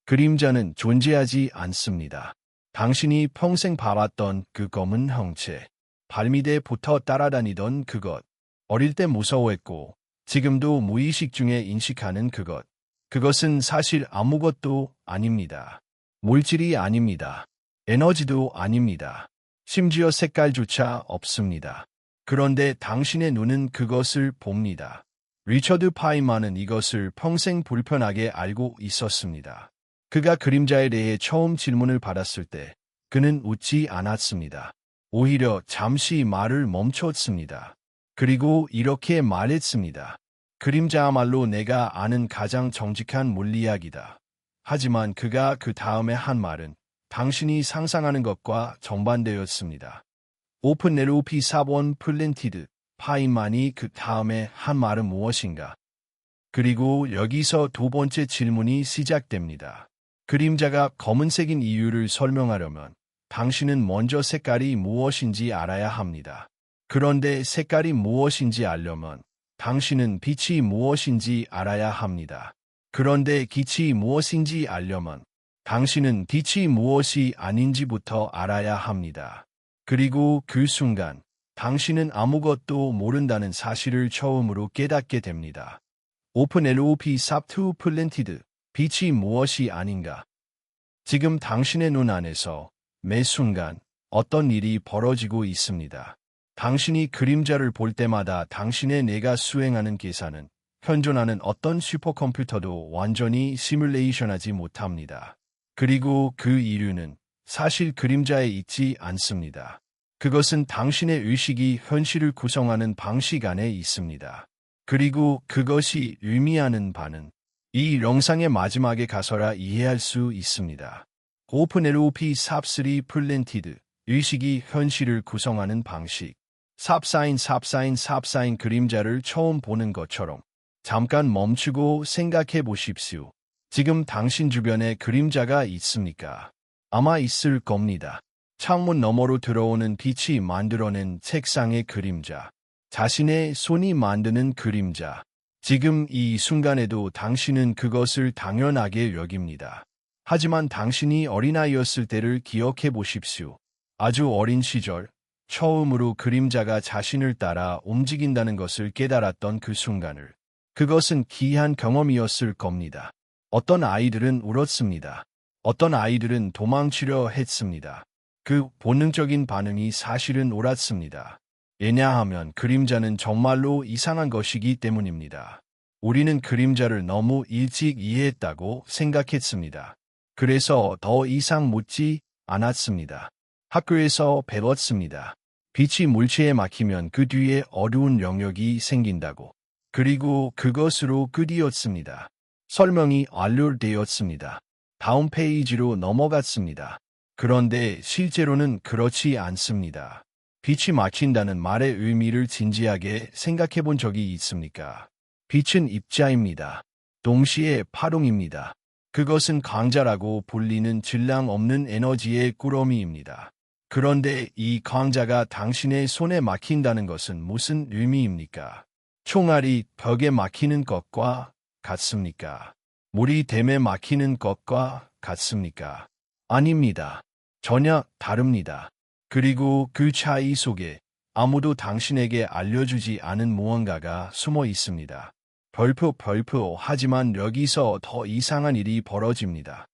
그림자는 존재하지 않습니다. 당신이 평생 봐왔던 그 검은 형체, 발밑에 붙어 따라다니던 그것, 어릴 때 무서워했고 지금도 무의식 중에 인식하는 그것, 그것은 사실 아무것도 아닙니다. 물질이 아닙니다. 에너지도 아닙니다. 심지어 색깔조차 없습니다. 그런데 당신의 눈은 그것을 봅니다. 리처드 파이만은 이것을 평생 불편하게 알고 있었습니다. 그가 그림자에 대해 처음 질문을 받았을 때 그는 웃지 않았습니다. 오히려 잠시 말을 멈췄습니다. 그리고 이렇게 말했습니다. 그림자야말로 내가 아는 가장 정직한 물리학이다. 하지만 그가 그 다음에 한 말은 당신이 상상하는 것과 정반대였습니다. 오픈 LOP 4번 플랜티드 파이만이 그 다음에 한 말은 무엇인가? 그리고 여기서 두 번째 질문이 시작됩니다. 그림자가 검은색인 이유를 설명하려면 당신은 먼저 색깔이 무엇인지 알아야 합니다. 그런데 색깔이 무엇인지 알려면 당신은 빛이 무엇인지 알아야 합니다. 그런데 빛이 무엇인지 알려면 당신은 빛이 무엇이 아닌지부터 알아야 합니다. 그리고 그 순간 당신은 아무것도 모른다는 사실을 처음으로 깨닫게 됩니다. 오픈 LOP 삽2 플랜티드 빛이 무엇이 아닌가? 지금 당신의 눈 안에서 매 순간 어떤 일이 벌어지고 있습니다. 당신이 그림자를 볼 때마다 당신의 뇌가 수행하는 계산은 현존하는 어떤 슈퍼컴퓨터도 완전히 시뮬레이션하지 못합니다. 그리고 그 이유는 사실 그림자에 있지 않습니다. 그것은 당신의 의식이 현실을 구성하는 방식 안에 있습니다. 그리고 그것이 의미하는 바는 이 영상의 마지막에 가서라 이해할 수 있습니다. 오픈 LOP 삽3 플랜티드 의식이 현실을 구성하는 방식. 삽사인 그림자를 처음 보는 것처럼 잠깐 멈추고 생각해 보십시오. 지금 당신 주변에 그림자가 있습니까? 아마 있을 겁니다. 창문 너머로 들어오는 빛이 만들어낸 책상의 그림자, 자신의 손이 만드는 그림자. 지금 이 순간에도 당신은 그것을 당연하게 여깁니다. 하지만 당신이 어린아이였을 때를 기억해 보십시오. 아주 어린 시절, 처음으로 그림자가 자신을 따라 움직인다는 것을 깨달았던 그 순간을. 그것은 귀한 경험이었을 겁니다. 어떤 아이들은 울었습니다. 어떤 아이들은 도망치려 했습니다. 그 본능적인 반응이 사실은 옳았습니다. 왜냐하면 그림자는 정말로 이상한 것이기 때문입니다. 우리는 그림자를 너무 일찍 이해했다고 생각했습니다. 그래서 더 이상 묻지 않았습니다. 학교에서 배웠습니다. 빛이 물체에 막히면 그 뒤에 어두운 영역이 생긴다고. 그리고 그것으로 끝이었습니다. 설명이 완료되었습니다. 다음 페이지로 넘어갔습니다. 그런데 실제로는 그렇지 않습니다. 빛이 막힌다는 말의 의미를 진지하게 생각해 본 적이 있습니까? 빛은 입자입니다. 동시에 파동입니다. 그것은 강자라고 불리는 질량 없는 에너지의 꾸러미입니다. 그런데 이 강자가 당신의 손에 막힌다는 것은 무슨 의미입니까? 총알이 벽에 막히는 것과 같습니까? 물이 댐에 막히는 것과 같습니까? 아닙니다. 전혀 다릅니다. 그리고 그 차이 속에 아무도 당신에게 알려주지 않은 무언가가 숨어 있습니다. 별표 하지만 여기서 더 이상한 일이 벌어집니다.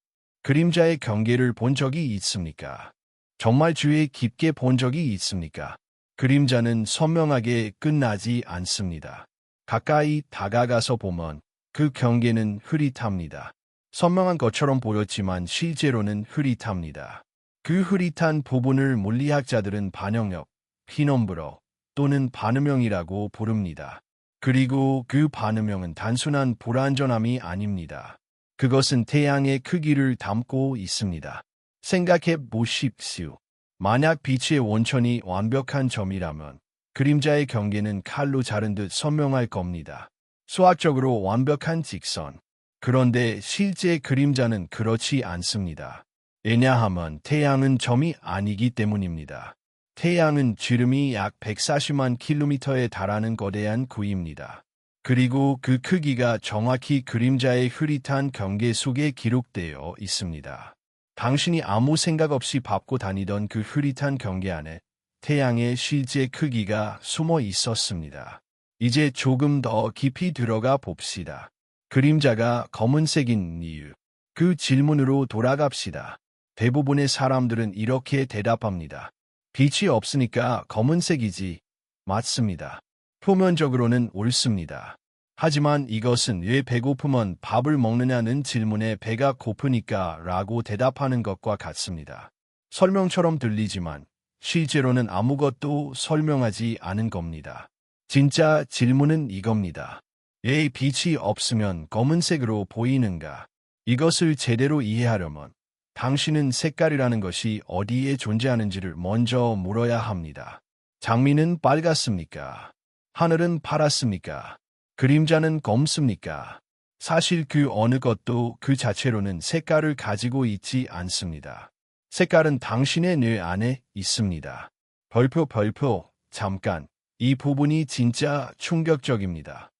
그림자의 경계를 본 적이 있습니까? 정말 주위에 깊게 본 적이 있습니까? 그림자는 선명하게 끝나지 않습니다. 가까이 다가가서 보면 그 경계는 흐릿합니다. 선명한 것처럼 보였지만 실제로는 흐릿합니다. 그 흐릿한 부분을 물리학자들은 반영력, 피넘브러 또는 반음형이라고 부릅니다. 그리고 그 반음형은 단순한 불완전함이 아닙니다. 그것은 태양의 크기를 담고 있습니다. 생각해 보십시오. 만약 빛의 원천이 완벽한 점이라면 그림자의 경계는 칼로 자른 듯 선명할 겁니다. 수학적으로 완벽한 직선. 그런데 실제 그림자는 그렇지 않습니다. 왜냐하면 태양은 점이 아니기 때문입니다. 태양은 지름이 약 140만 킬로미터에 달하는 거대한 구입니다. 그리고 그 크기가 정확히 그림자의 흐릿한 경계 속에 기록되어 있습니다. 당신이 아무 생각 없이 밟고 다니던 그 흐릿한 경계 안에 태양의 실제 크기가 숨어 있었습니다. 이제 조금 더 깊이 들어가 봅시다. 그림자가 검은색인 이유. 그 질문으로 돌아갑시다. 대부분의 사람들은 이렇게 대답합니다. 빛이 없으니까 검은색이지. 맞습니다. 표면적으로는 옳습니다. 하지만 이것은 왜 배고프면 밥을 먹느냐는 질문에 배가 고프니까 라고 대답하는 것과 같습니다. 설명처럼 들리지만 실제로는 아무것도 설명하지 않은 겁니다. 진짜 질문은 이겁니다. 왜 빛이 없으면 검은색으로 보이는가? 이것을 제대로 이해하려면 당신은 색깔이라는 것이 어디에 존재하는지를 먼저 물어야 합니다. 장미는 빨갛습니까? 하늘은 파랗습니까? 그림자는 검습니까? 사실 그 어느 것도 그 자체로는 색깔을 가지고 있지 않습니다. 색깔은 당신의 뇌 안에 있습니다. 별표, 잠깐. 이 부분이 진짜 충격적입니다.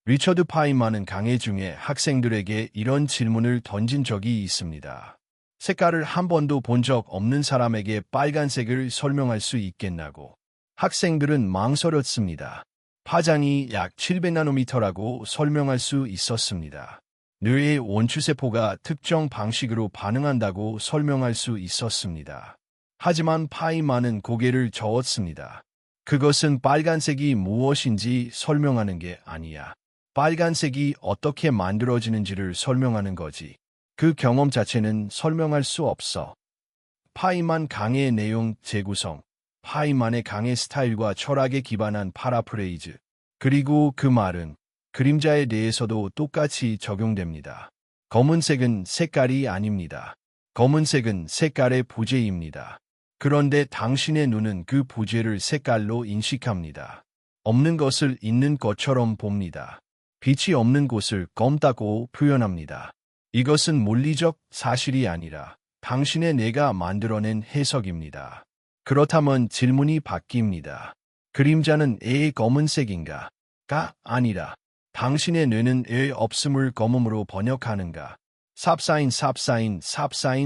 리처드 파인만은 강의 중에 학생들에게 이런 질문을 던진 적이 있습니다. 색깔을 한 번도 본 적 없는 사람에게 빨간색을 설명할 수 있겠냐고. 학생들은 망설였습니다. 파장이 약 700나노미터라고 설명할 수 있었습니다. 뇌의 원추세포가 특정 방식으로 반응한다고 설명할 수 있었습니다. 하지만 파인만은 고개를 저었습니다. 그것은 빨간색이 무엇인지 설명하는 게 아니야. 빨간색이 어떻게 만들어지는지를 설명하는 거지. 그 경험 자체는 설명할 수 없어. 파인만 강의 내용 재구성, 파인만의 강의 스타일과 철학에 기반한 파라프레이즈, 그리고 그 말은 그림자에 대해서도 똑같이 적용됩니다. 검은색은 색깔이 아닙니다. 검은색은 색깔의 부재입니다. 그런데 당신의 눈은 그 부재를 색깔로 인식합니다. 없는 것을 있는 것처럼 봅니다. 빛이 없는 곳을 검다고 표현합니다. 이것은 물리적 사실이 아니라 당신의 뇌가 만들어낸 해석입니다. 그렇다면 질문이 바뀝니다. 그림자는 왜 검은색인가? 가 아니라 당신의 뇌는 왜 없음을 검음으로 번역하는가? 삽사인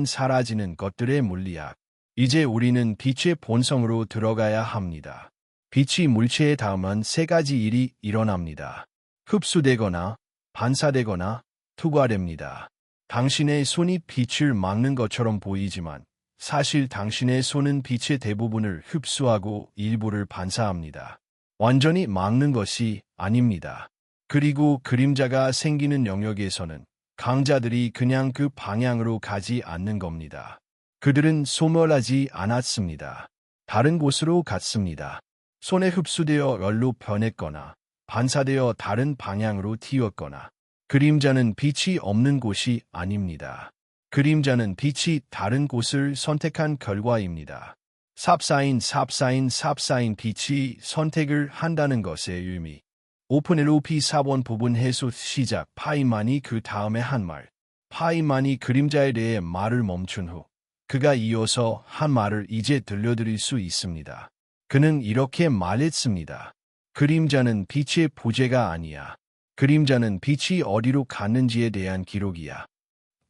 사라지는 것들의 물리학. 이제 우리는 빛의 본성으로 들어가야 합니다. 빛이 물체에 닿으면 세 가지 일이 일어납니다. 흡수되거나 반사되거나 투과됩니다. 당신의 손이 빛을 막는 것처럼 보이지만 사실 당신의 손은 빛의 대부분을 흡수하고 일부를 반사합니다. 완전히 막는 것이 아닙니다. 그리고 그림자가 생기는 영역에서는 강자들이 그냥 그 방향으로 가지 않는 겁니다. 그들은 소멸하지 않았습니다. 다른 곳으로 갔습니다. 손에 흡수되어 열로 변했거나 반사되어 다른 방향으로 튀었거나. 그림자는 빛이 없는 곳이 아닙니다. 그림자는 빛이 다른 곳을 선택한 결과입니다. 삽사인 빛이 선택을 한다는 것의 의미. 오픈LOP 4번 부분 해소 시작. 파인만이 그 다음에 한 말. 파인만이 그림자에 대해 말을 멈춘 후 그가 이어서 한 말을 이제 들려드릴 수 있습니다. 그는 이렇게 말했습니다. 그림자는 빛의 부재가 아니야. 그림자는 빛이 어디로 갔는지에 대한 기록이야.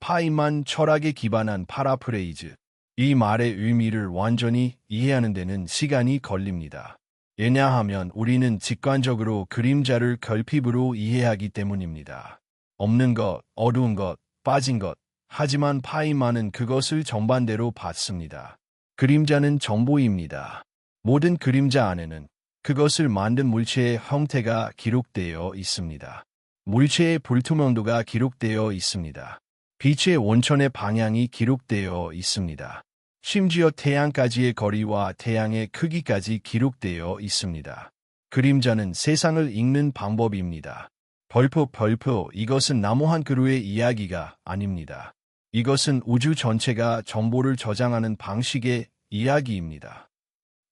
파인만 철학에 기반한 파라프레이즈. 이 말의 의미를 완전히 이해하는 데는 시간이 걸립니다. 왜냐하면 우리는 직관적으로 그림자를 결핍으로 이해하기 때문입니다. 없는 것, 어두운 것, 빠진 것. 하지만 파인만은 그것을 정반대로 봤습니다. 그림자는 정보입니다. 모든 그림자 안에는 그것을 만든 물체의 형태가 기록되어 있습니다. 물체의 불투명도가 기록되어 있습니다. 빛의 원천의 방향이 기록되어 있습니다. 심지어 태양까지의 거리와 태양의 크기까지 기록되어 있습니다. 그림자는 세상을 읽는 방법입니다. 별표, 이것은 나무 한 그루의 이야기가 아닙니다. 이것은 우주 전체가 정보를 저장하는 방식의 이야기입니다.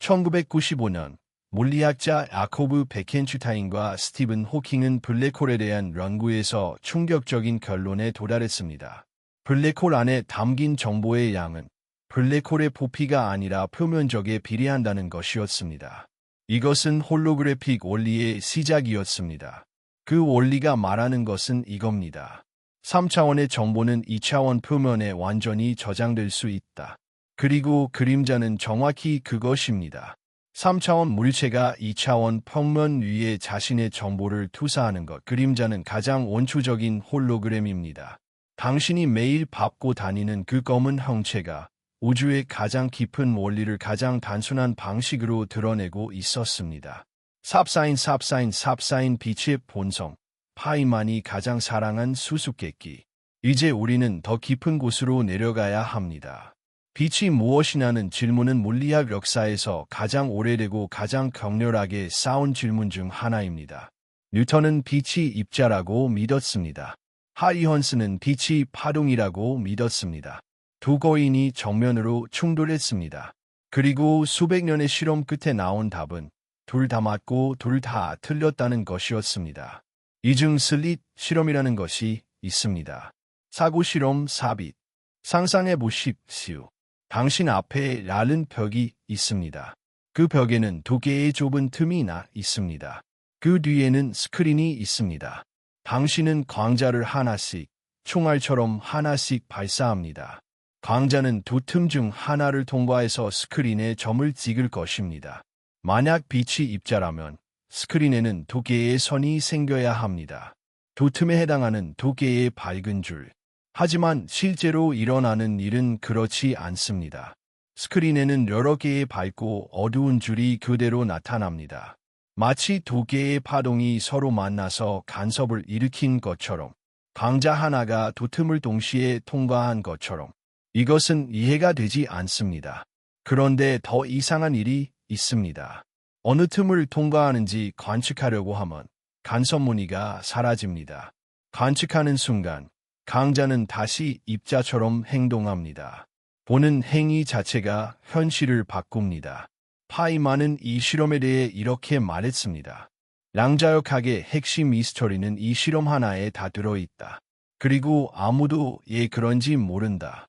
1995년 물리학자 야코브 베켄슈타인과 스티븐 호킹은 블랙홀에 대한 연구에서 충격적인 결론에 도달했습니다. 블랙홀 안에 담긴 정보의 양은 블랙홀의 부피가 아니라 표면적에 비례한다는 것이었습니다. 이것은 홀로그래픽 원리의 시작이었습니다. 그 원리가 말하는 것은 이겁니다. 3차원의 정보는 2차원 표면에 완전히 저장될 수 있다. 그리고 그림자는 정확히 그것입니다. 3차원 물체가 2차원 평면 위에 자신의 정보를 투사하는 것. 그림자는 가장 원초적인 홀로그램입니다. 당신이 매일 밟고 다니는 그 검은 형체가 우주의 가장 깊은 원리를 가장 단순한 방식으로 드러내고 있었습니다. 삽사인 빛의 본성. 파이만이 가장 사랑한 수수께끼. 이제 우리는 더 깊은 곳으로 내려가야 합니다. 빛이 무엇이냐는 질문은 물리학 역사에서 가장 오래되고 가장 격렬하게 싸운 질문 중 하나입니다. 뉴턴은 빛이 입자라고 믿었습니다. 하이헌스는 빛이 파동이라고 믿었습니다. 두 거인이 정면으로 충돌했습니다. 그리고 수백 년의 실험 끝에 나온 답은 둘 다 맞고 둘 다 틀렸다는 것이었습니다. 이중 슬릿 실험이라는 것이 있습니다. 사고 실험 삽입. 상상해 보십시오. 당신 앞에 얇은 벽이 있습니다. 그 벽에는 두 개의 좁은 틈이 있습니다. 그 뒤에는 스크린이 있습니다. 당신은 광자를 하나씩, 총알처럼 하나씩 발사합니다. 광자는 두 틈 중 하나를 통과해서 스크린에 점을 찍을 것입니다. 만약 빛이 입자라면 스크린에는 두 개의 선이 생겨야 합니다. 두 틈에 해당하는 두 개의 밝은 줄. 하지만 실제로 일어나는 일은 그렇지 않습니다. 스크린에는 여러 개의 밝고 어두운 줄이 그대로 나타납니다. 마치 두 개의 파동이 서로 만나서 간섭을 일으킨 것처럼, 광자 하나가 두 틈을 동시에 통과한 것처럼. 이것은 이해가 되지 않습니다. 그런데 더 이상한 일이 있습니다. 어느 틈을 통과하는지 관측하려고 하면 간섭 무늬가 사라집니다. 관측하는 순간 강자는 다시 입자처럼 행동합니다. 보는 행위 자체가 현실을 바꿉니다. 파이만은 이 실험에 대해 이렇게 말했습니다. 양자역학의 핵심 미스터리는 이 실험 하나에 다 들어있다. 그리고 아무도 그런지 모른다.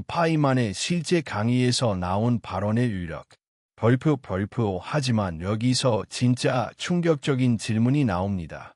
파이만의 실제 강의에서 나온 발언의 유력. 별표 하지만 여기서 진짜 충격적인 질문이 나옵니다.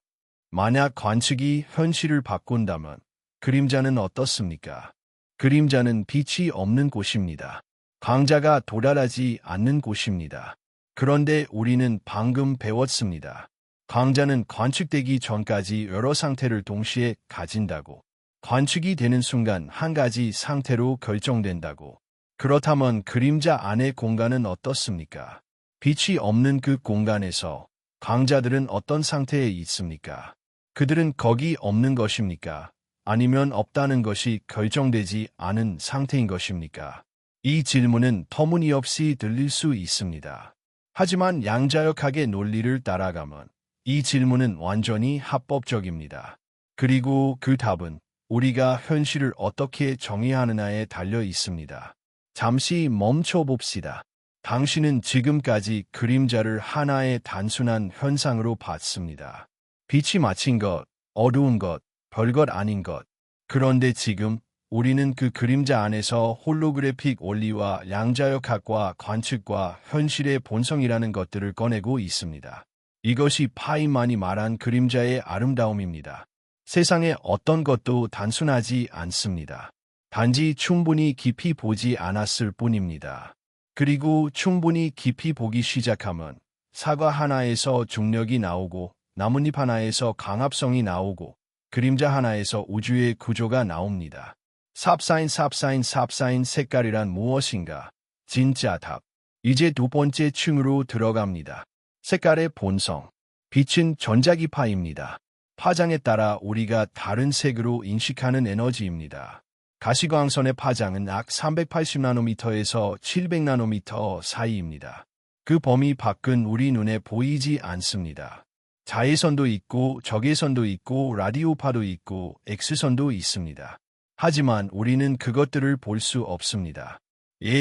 만약 관측이 현실을 바꾼다면 그림자는 어떻습니까? 그림자는 빛이 없는 곳입니다. 광자가 도달하지 않는 곳입니다. 그런데 우리는 방금 배웠습니다. 광자는 관측되기 전까지 여러 상태를 동시에 가진다고. 관측이 되는 순간 한 가지 상태로 결정된다고. 그렇다면 그림자 안의 공간은 어떻습니까? 빛이 없는 그 공간에서 광자들은 어떤 상태에 있습니까? 그들은 거기 없는 것입니까? 아니면 없다는 것이 결정되지 않은 상태인 것입니까? 이 질문은 터무니없이 들릴 수 있습니다. 하지만 양자역학의 논리를 따라가면 이 질문은 완전히 합법적입니다. 그리고 그 답은 우리가 현실을 어떻게 정의하느냐에 달려 있습니다. 잠시 멈춰 봅시다. 당신은 지금까지 그림자를 하나의 단순한 현상으로 봤습니다. 빛이 맺힌 것, 어두운 것, 별것 아닌 것. 그런데 지금 우리는 그 그림자 안에서 홀로그래픽 원리와 양자역학과 관측과 현실의 본성이라는 것들을 꺼내고 있습니다. 이것이 파이만이 말한 그림자의 아름다움입니다. 세상의 어떤 것도 단순하지 않습니다. 단지 충분히 깊이 보지 않았을 뿐입니다. 그리고 충분히 깊이 보기 시작하면 사과 하나에서 중력이 나오고 나뭇잎 하나에서 강압성이 나오고 그림자 하나에서 우주의 구조가 나옵니다. 삽사인 색깔이란 무엇인가? 진짜 답. 이제 두 번째 층으로 들어갑니다. 색깔의 본성. 빛은 전자기파입니다. 파장에 따라 우리가 다른 색으로 인식하는 에너지입니다. 가시광선의 파장은 약 380나노미터에서 700나노미터 사이입니다. 그 범위 밖은 우리 눈에 보이지 않습니다. 자외선도 있고 적외선도 있고 라디오파도 있고 X선도 있습니다. 하지만 우리는 그것들을 볼 수 없습니다.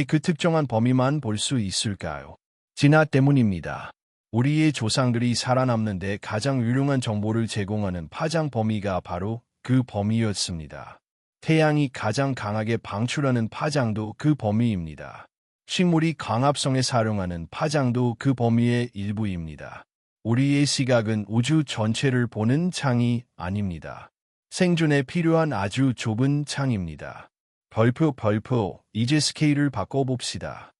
그 특정한 범위만 볼 수 있을까요? 진화 때문입니다. 우리의 조상들이 살아남는데 가장 유용한 정보를 제공하는 파장 범위가 바로 그 범위였습니다. 태양이 가장 강하게 방출하는 파장도 그 범위입니다. 식물이 광합성에 사용하는 파장도 그 범위의 일부입니다. 우리의 시각은 우주 전체를 보는 창이 아닙니다. 생존에 필요한 아주 좁은 창입니다. 벌프, 이제 스케일을 바꿔봅시다.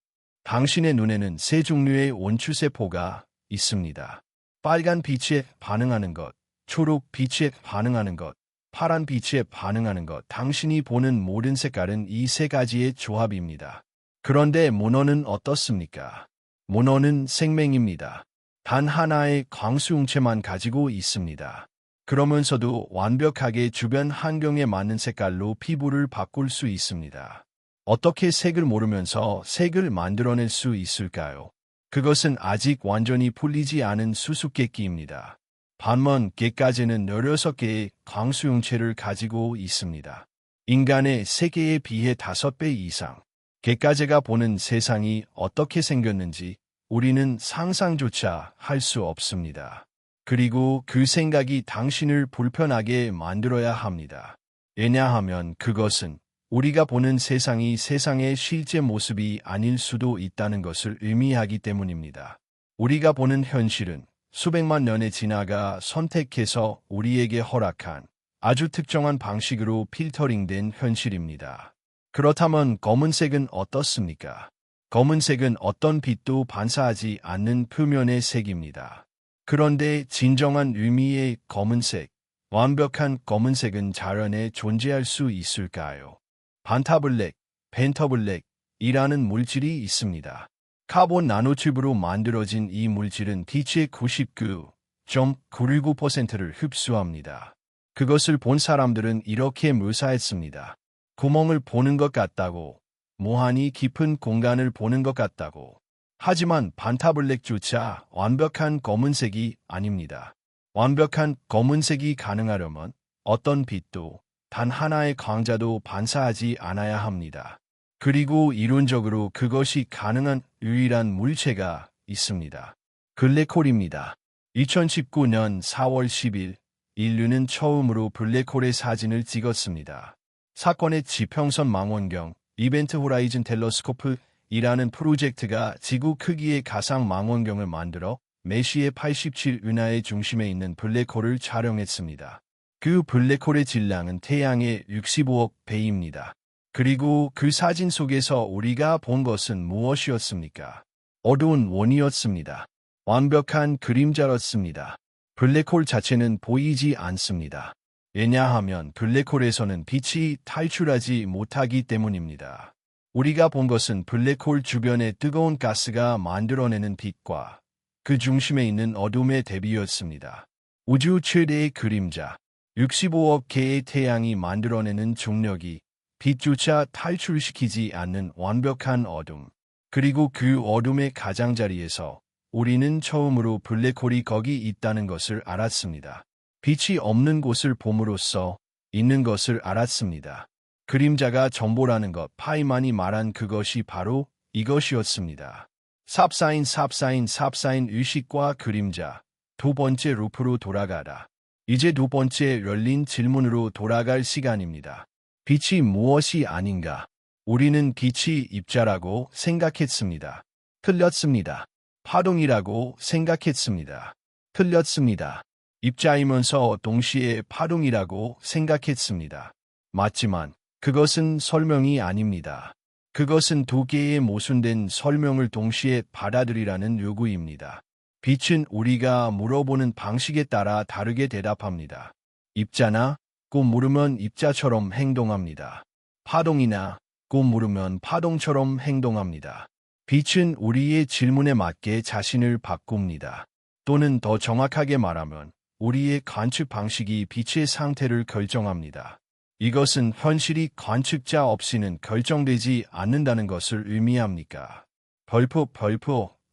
당신의 눈에는 세 종류의 원추세포가 있습니다. 빨간 빛에 반응하는 것, 초록 빛에 반응하는 것, 파란 빛에 반응하는 것. 당신이 보는 모든 색깔은 이 세 가지의 조합입니다. 그런데 문어는 어떻습니까? 문어는 생명입니다. 단 하나의 광수용체만 가지고 있습니다. 그러면서도 완벽하게 주변 환경에 맞는 색깔로 피부를 바꿀 수 있습니다. 어떻게 색을 모르면서 색을 만들어낼 수 있을까요? 그것은 아직 완전히 풀리지 않은 수수께끼입니다. 반면 개까지는 16개의 광수용체를 가지고 있습니다. 인간의 세계에 비해 5배 이상. 개까지가 보는 세상이 어떻게 생겼는지 우리는 상상조차 할 수 없습니다. 그리고 그 생각이 당신을 불편하게 만들어야 합니다. 왜냐하면 그것은 우리가 보는 세상이 세상의 실제 모습이 아닐 수도 있다는 것을 의미하기 때문입니다. 우리가 보는 현실은 수백만 년에 지나가 선택해서 우리에게 허락한 아주 특정한 방식으로 필터링된 현실입니다. 그렇다면 검은색은 어떻습니까? 검은색은 어떤 빛도 반사하지 않는 표면의 색입니다. 그런데 진정한 의미의 검은색, 완벽한 검은색은 자연에 존재할 수 있을까요? 반타블랙, 펜터블랙이라는 물질이 있습니다. 카본 나노칩으로 만들어진 이 물질은 빛의 99.919%를 흡수합니다. 그것을 본 사람들은 이렇게 묘사했습니다. 구멍을 보는 것 같다고, 무한히 깊은 공간을 보는 것 같다고. 하지만 반타블랙조차 완벽한 검은색이 아닙니다. 완벽한 검은색이 가능하려면 어떤 빛도 단 하나의 광자도 반사하지 않아야 합니다. 그리고 이론적으로 그것이 가능한 유일한 물체가 있습니다. 블랙홀입니다. 2019년 4월 10일 인류는 처음으로 블랙홀의 사진을 찍었습니다. 사건의 지평선 망원경 이벤트 호라이즌 텔레스코프이라는 프로젝트가 지구 크기의 가상 망원경을 만들어 메시의 87은하의 중심에 있는 블랙홀을 촬영했습니다. 그 블랙홀의 질량은 태양의 65억 배입니다. 그리고 그 사진 속에서 우리가 본 것은 무엇이었습니까? 어두운 원이었습니다. 완벽한 그림자였습니다. 블랙홀 자체는 보이지 않습니다. 왜냐하면 블랙홀에서는 빛이 탈출하지 못하기 때문입니다. 우리가 본 것은 블랙홀 주변의 뜨거운 가스가 만들어내는 빛과 그 중심에 있는 어둠의 대비였습니다. 우주 최대의 그림자, 65억 개의 태양이 만들어내는 중력이 빛조차 탈출시키지 않는 완벽한 어둠. 그리고 그 어둠의 가장자리에서 우리는 처음으로 블랙홀이 거기 있다는 것을 알았습니다. 빛이 없는 곳을 봄으로써 있는 것을 알았습니다. 그림자가 전보라는 것, 파이만이 말한 그것이 바로 이것이었습니다. 삽사인 의식과 그림자. 두 번째 루프로 돌아가라. 이제 두 번째 열린 질문으로 돌아갈 시간입니다. 빛이 무엇이 아닌가? 우리는 빛이 입자라고 생각했습니다. 틀렸습니다. 파동이라고 생각했습니다. 틀렸습니다. 입자이면서 동시에 파동이라고 생각했습니다. 맞지만 그것은 설명이 아닙니다. 그것은 두 개의 모순된 설명을 동시에 받아들이라는 요구입니다. 빛은 우리가 물어보는 방식에 따라 다르게 대답합니다. 입자나 고 물으면 입자처럼 행동합니다. 파동이나 고 물으면 파동처럼 행동합니다. 빛은 우리의 질문에 맞게 자신을 바꿉니다. 또는 더 정확하게 말하면 우리의 관측 방식이 빛의 상태를 결정합니다. 이것은 현실이 관측자 없이는 결정되지 않는다는 것을 의미합니까?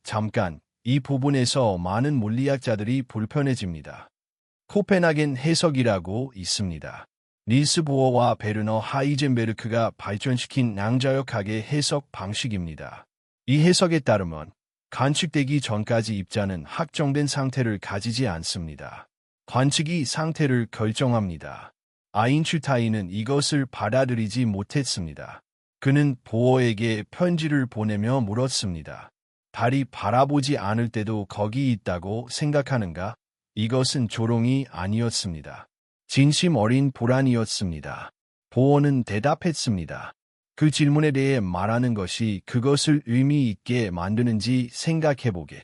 잠깐, 이 부분에서 많은 물리학자들이 불편해집니다. 코펜하겐 해석이라고 있습니다. 닐스 보어와 베르너 하이젠베르크가 발전시킨 양자역학의 해석 방식입니다. 이 해석에 따르면 관측되기 전까지 입자는 확정된 상태를 가지지 않습니다. 관측이 상태를 결정합니다. 아인슈타인은 이것을 받아들이지 못했습니다. 그는 보어에게 편지를 보내며 물었습니다. 달이 바라보지 않을 때도 거기 있다고 생각하는가? 이것은 조롱이 아니었습니다. 진심 어린 불안이었습니다. 보어는 대답했습니다. 그 질문에 대해 말하는 것이 그것을 의미 있게 만드는지 생각해보게.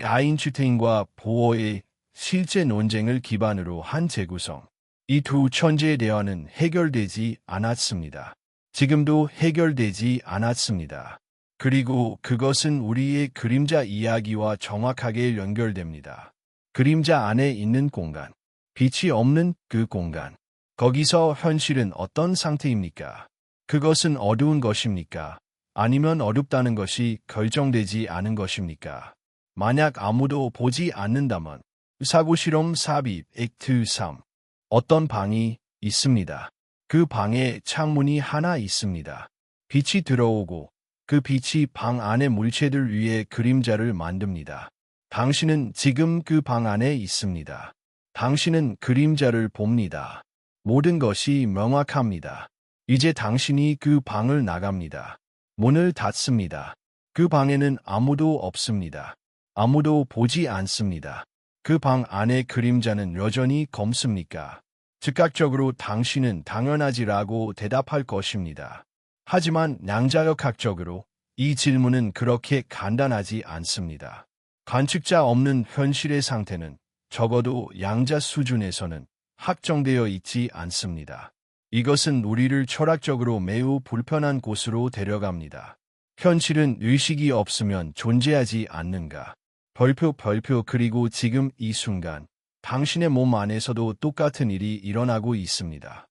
아인슈타인과 보어의 실제 논쟁을 기반으로 한 재구성. 이 두 천재의 대화는 해결되지 않았습니다. 지금도 해결되지 않았습니다. 그리고 그것은 우리의 그림자 이야기와 정확하게 연결됩니다. 그림자 안에 있는 공간, 빛이 없는 그 공간. 거기서 현실은 어떤 상태입니까? 그것은 어두운 것입니까? 아니면 어둡다는 것이 결정되지 않은 것입니까? 만약 아무도 보지 않는다면 사고실험 삽입 액트 3. 어떤 방이 있습니다. 그 방에 창문이 하나 있습니다. 빛이 들어오고 그 빛이 방 안의 물체들 위에 그림자를 만듭니다. 당신은 지금 그 방 안에 있습니다. 당신은 그림자를 봅니다. 모든 것이 명확합니다. 이제 당신이 그 방을 나갑니다. 문을 닫습니다. 그 방에는 아무도 없습니다. 아무도 보지 않습니다. 그 방 안의 그림자는 여전히 검습니까? 즉각적으로 당신은 당연하지라고 대답할 것입니다. 하지만 양자역학적으로 이 질문은 그렇게 간단하지 않습니다. 관측자 없는 현실의 상태는 적어도 양자 수준에서는 확정되어 있지 않습니다. 이것은 우리를 철학적으로 매우 불편한 곳으로 데려갑니다. 현실은 의식이 없으면 존재하지 않는가? 별표 그리고 지금 이 순간 당신의 몸 안에서도 똑같은 일이 일어나고 있습니다.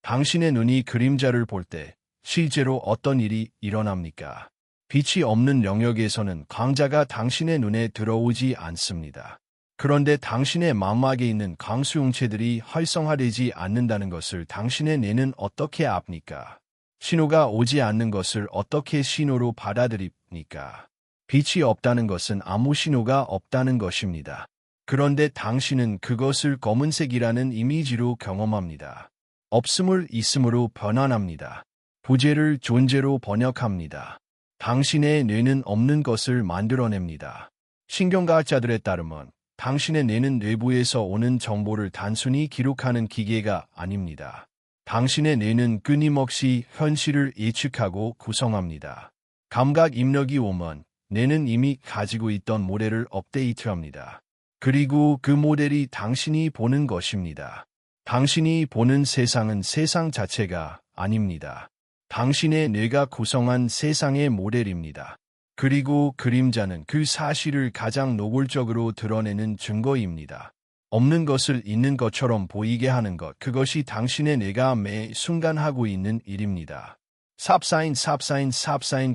당신의 눈이 그림자를 볼 때 실제로 어떤 일이 일어납니까? 빛이 없는 영역에서는 광자가 당신의 눈에 들어오지 않습니다. 그런데 당신의 망막에 있는 광수용체들이 활성화되지 않는다는 것을 당신의 뇌는 어떻게 압니까? 신호가 오지 않는 것을 어떻게 신호로 받아들입니까? 빛이 없다는 것은 아무 신호가 없다는 것입니다. 그런데 당신은 그것을 검은색이라는 이미지로 경험합니다. 없음을 있음으로 변환합니다. 부재를 존재로 번역합니다. 당신의 뇌는 없는 것을 만들어냅니다. 신경과학자들에 따르면 당신의 뇌는 내부에서 오는 정보를 단순히 기록하는 기계가 아닙니다. 당신의 뇌는 끊임없이 현실을 예측하고 구성합니다. 감각 입력이 오면 뇌는 이미 가지고 있던 모델을 업데이트합니다. 그리고 그 모델이 당신이 보는 것입니다. 당신이 보는 세상은 세상 자체가 아닙니다. 당신의 뇌가 구성한 세상의 모델입니다. 그리고 그림자는 그 사실을 가장 노골적으로 드러내는 증거입니다. 없는 것을 있는 것처럼 보이게 하는 것, 그것이 당신의 뇌가 매 순간 하고 있는 일입니다. 삽사인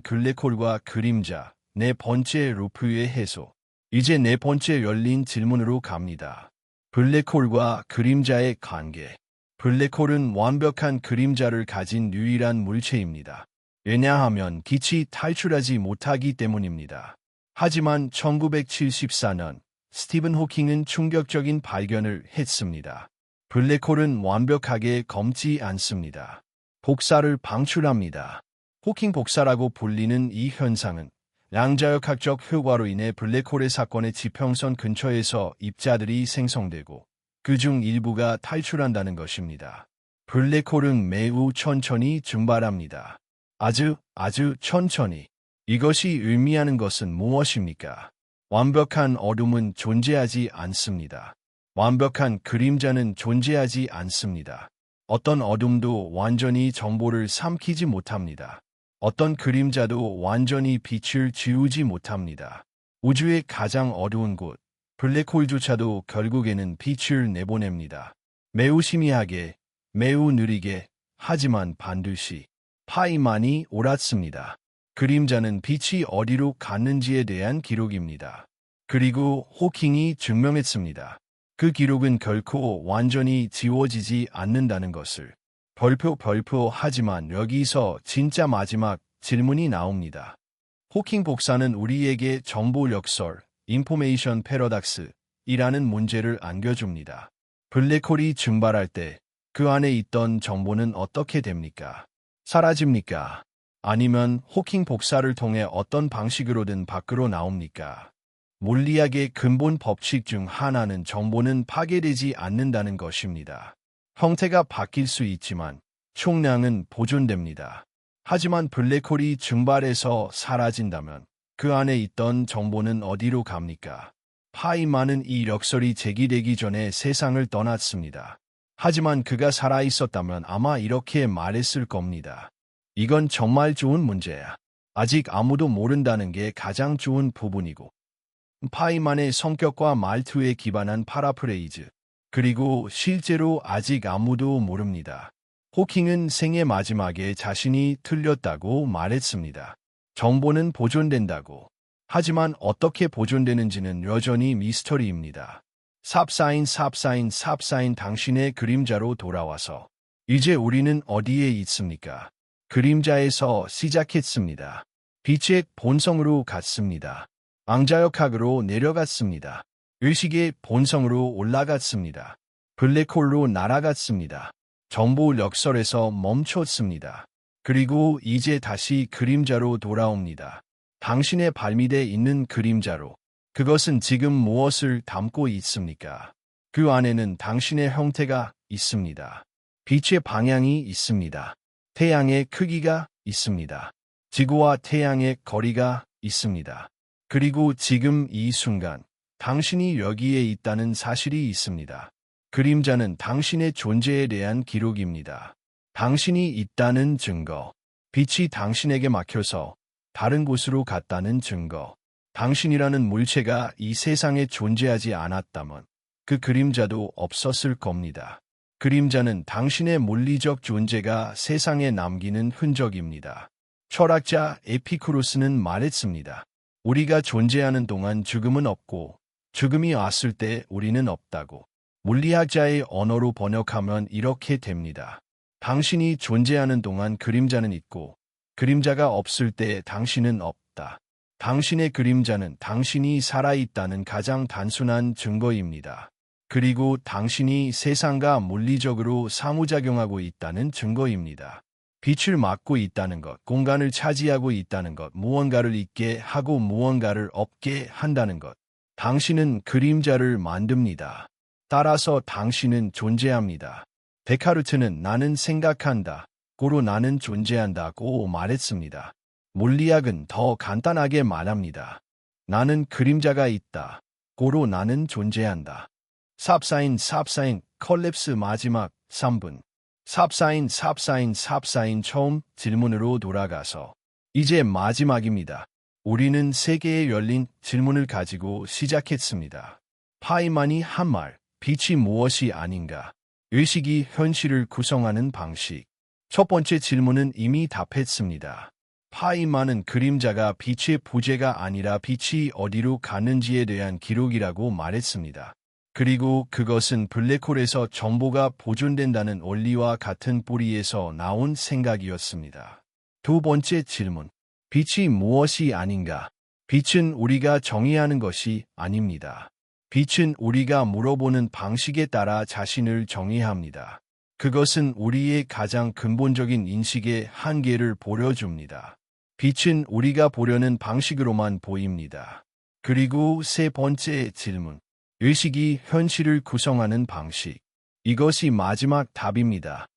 블랙홀과 그림자, 네 번째 루프의 해소. 이제 네 번째 열린 질문으로 갑니다. 블랙홀과 그림자의 관계. 블랙홀은 완벽한 그림자를 가진 유일한 물체입니다. 왜냐하면 빛이 탈출하지 못하기 때문입니다. 하지만 1974년 스티븐 호킹은 충격적인 발견을 했습니다. 블랙홀은 완벽하게 검지 않습니다. 복사를 방출합니다. 호킹 복사라고 불리는 이 현상은 양자역학적 효과로 인해 블랙홀의 사건의 지평선 근처에서 입자들이 생성되고 그중 일부가 탈출한다는 것입니다. 블랙홀은 매우 천천히 증발합니다. 아주 천천히. 이것이 의미하는 것은 무엇입니까? 완벽한 어둠은 존재하지 않습니다. 완벽한 그림자는 존재하지 않습니다. 어떤 어둠도 완전히 정보를 삼키지 못합니다. 어떤 그림자도 완전히 빛을 지우지 못합니다. 우주의 가장 어두운 곳, 블랙홀조차도 결국에는 빛을 내보냅니다. 매우 희미하게, 매우 느리게, 하지만 반드시 파이만이 옳았습니다. 그림자는 빛이 어디로 갔는지에 대한 기록입니다. 그리고 호킹이 증명했습니다. 그 기록은 결코 완전히 지워지지 않는다는 것을. 별표 하지만 여기서 진짜 마지막 질문이 나옵니다. 호킹 복사는 우리에게 정보 역설, 인포메이션 패러닥스 이라는 문제를 안겨줍니다. 블랙홀이 증발할 때 그 안에 있던 정보는 어떻게 됩니까? 사라집니까? 아니면 호킹 복사를 통해 어떤 방식으로든 밖으로 나옵니까? 물리학의 근본 법칙 중 하나는 정보는 파괴되지 않는다는 것입니다. 형태가 바뀔 수 있지만 총량은 보존됩니다. 하지만 블랙홀이 증발해서 사라진다면 그 안에 있던 정보는 어디로 갑니까? 파이만은 이 역설이 제기되기 전에 세상을 떠났습니다. 하지만 그가 살아있었다면 아마 이렇게 말했을 겁니다. 이건 정말 좋은 문제야. 아직 아무도 모른다는 게 가장 좋은 부분이고. 파이만의 성격과 말투에 기반한 파라프레이즈. 그리고 실제로 아직 아무도 모릅니다. 호킹은 생의 마지막에 자신이 틀렸다고 말했습니다. 정보는 보존된다고. 하지만 어떻게 보존되는지는 여전히 미스터리입니다. 삽사인 당신의 그림자로 돌아와서. 이제 우리는 어디에 있습니까? 그림자에서 시작했습니다. 빛의 본성으로 갔습니다. 앙자역학으로 내려갔습니다. 의식의 본성으로 올라갔습니다. 블랙홀로 날아갔습니다. 정보 역설에서 멈췄습니다. 그리고 이제 다시 그림자로 돌아옵니다. 당신의 발밑에 있는 그림자로. 그것은 지금 무엇을 담고 있습니까? 그 안에는 당신의 형태가 있습니다. 빛의 방향이 있습니다. 태양의 크기가 있습니다. 지구와 태양의 거리가 있습니다. 그리고 지금 이 순간 당신이 여기에 있다는 사실이 있습니다. 그림자는 당신의 존재에 대한 기록입니다. 당신이 있다는 증거. 빛이 당신에게 막혀서 다른 곳으로 갔다는 증거. 당신이라는 물체가 이 세상에 존재하지 않았다면 그 그림자도 없었을 겁니다. 그림자는 당신의 물리적 존재가 세상에 남기는 흔적입니다. 철학자 에피쿠로스는 말했습니다. 우리가 존재하는 동안 죽음은 없고 죽음이 왔을 때 우리는 없다고. 물리학자의 언어로 번역하면 이렇게 됩니다. 당신이 존재하는 동안 그림자는 있고 그림자가 없을 때 당신은 없다. 당신의 그림자는 당신이 살아있다는 가장 단순한 증거입니다. 그리고 당신이 세상과 물리적으로 상호작용하고 있다는 증거입니다. 빛을 막고 있다는 것, 공간을 차지하고 있다는 것, 무언가를 있게 하고 무언가를 없게 한다는 것. 당신은 그림자를 만듭니다. 따라서 당신은 존재합니다. 데카르트는 나는 생각한다, 고로 나는 존재한다고 말했습니다. 물리학은 더 간단하게 말합니다. 나는 그림자가 있다, 고로 나는 존재한다. 삽사인 컬랩스 마지막 3분. 삽사인 처음 질문으로 돌아가서 이제 마지막입니다. 우리는 세 개의 열린 질문을 가지고 시작했습니다. 파이만이 한 말, 빛이 무엇이 아닌가? 의식이 현실을 구성하는 방식. 첫 번째 질문은 이미 답했습니다. 파이만은 그림자가 빛의 부재가 아니라 빛이 어디로 가는지에 대한 기록이라고 말했습니다. 그리고 그것은 블랙홀에서 정보가 보존된다는 원리와 같은 뿌리에서 나온 생각이었습니다. 두 번째 질문. 빛이 무엇이 아닌가? 빛은 우리가 정의하는 것이 아닙니다. 빛은 우리가 물어보는 방식에 따라 자신을 정의합니다. 그것은 우리의 가장 근본적인 인식의 한계를 보여줍니다. 빛은 우리가 보려는 방식으로만 보입니다. 그리고 세 번째 질문. 의식이 현실을 구성하는 방식. 이것이 마지막 답입니다.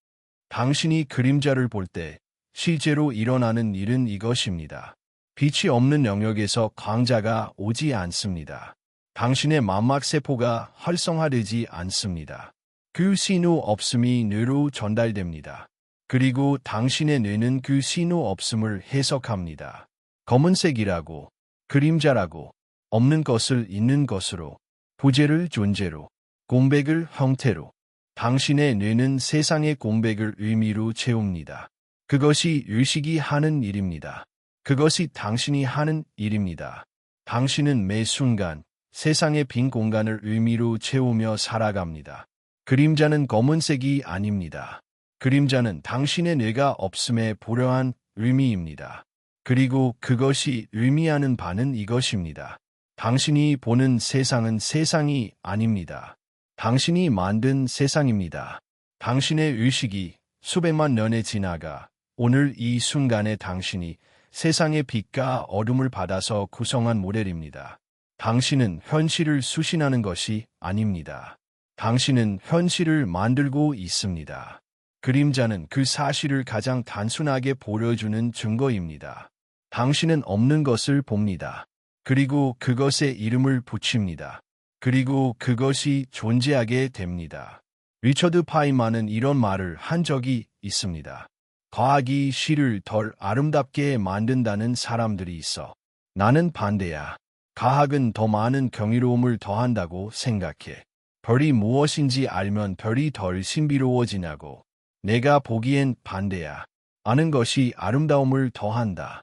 당신이 그림자를 볼 때 실제로 일어나는 일은 이것입니다. 빛이 없는 영역에서 광자가 오지 않습니다. 당신의 망막세포가 활성화되지 않습니다. 그 신호 없음이 뇌로 전달됩니다. 그리고 당신의 뇌는 그 신호 없음을 해석합니다. 검은색이라고, 그림자라고, 없는 것을 있는 것으로, 부재를 존재로, 공백을 형태로. 당신의 뇌는 세상의 공백을 의미로 채웁니다. 그것이 의식이 하는 일입니다. 그것이 당신이 하는 일입니다. 당신은 매 순간 세상의 빈 공간을 의미로 채우며 살아갑니다. 그림자는 검은색이 아닙니다. 그림자는 당신의 뇌가 없음에 불허한 의미입니다. 그리고 그것이 의미하는 바는 이것입니다. 당신이 보는 세상은 세상이 아닙니다. 당신이 만든 세상입니다. 당신의 의식이 수백만 년에 지나가 오늘 이 순간에 당신이 세상의 빛과 어둠을 받아서 구성한 모델입니다. 당신은 현실을 수신하는 것이 아닙니다. 당신은 현실을 만들고 있습니다. 그림자는 그 사실을 가장 단순하게 보여주는 증거입니다. 당신은 없는 것을 봅니다. 그리고 그것에 이름을 붙입니다. 그리고 그것이 존재하게 됩니다. 리처드 파이만은 이런 말을 한 적이 있습니다. 과학이 시를 덜 아름답게 만든다는 사람들이 있어. 나는 반대야. 과학은 더 많은 경이로움을 더한다고 생각해. 별이 무엇인지 알면 별이 덜 신비로워지냐고. 내가 보기엔 반대야. 아는 것이 아름다움을 더한다.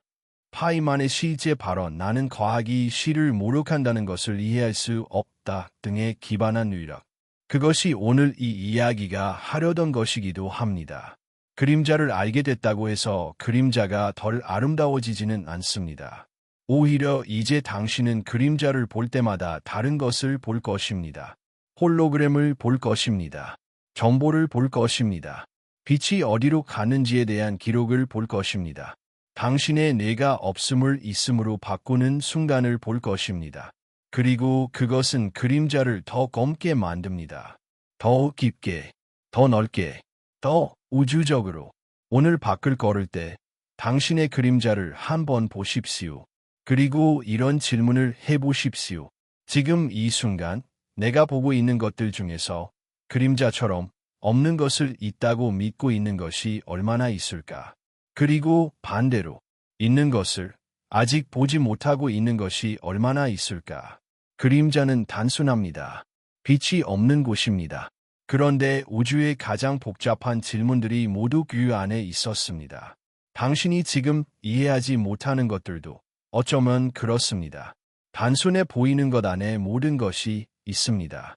파이만의 실제 발언 나는 과학이 시를 모욕한다는 것을 이해할 수 없다 등에 기반한 유력. 그것이 오늘 이 이야기가 하려던 것이기도 합니다. 그림자를 알게 됐다고 해서 그림자가 덜 아름다워지지는 않습니다. 오히려 이제 당신은 그림자를 볼 때마다 다른 것을 볼 것입니다. 홀로그램을 볼 것입니다. 정보를 볼 것입니다. 빛이 어디로 가는지에 대한 기록을 볼 것입니다. 당신의 내가 없음을 있음으로 바꾸는 순간을 볼 것입니다. 그리고 그것은 그림자를 더 검게 만듭니다. 더 깊게, 더 넓게, 더 우주적으로. 오늘 밖을 걸을 때 당신의 그림자를 한번 보십시오. 그리고 이런 질문을 해보십시오. 지금 이 순간 내가 보고 있는 것들 중에서 그림자처럼 없는 것을 있다고 믿고 있는 것이 얼마나 있을까? 그리고 반대로 있는 것을 아직 보지 못하고 있는 것이 얼마나 있을까? 그림자는 단순합니다. 빛이 없는 곳입니다. 그런데 우주의 가장 복잡한 질문들이 모두 그 안에 있었습니다. 당신이 지금 이해하지 못하는 것들도 어쩌면 그렇습니다. 단순해 보이는 것 안에 모든 것이 있습니다.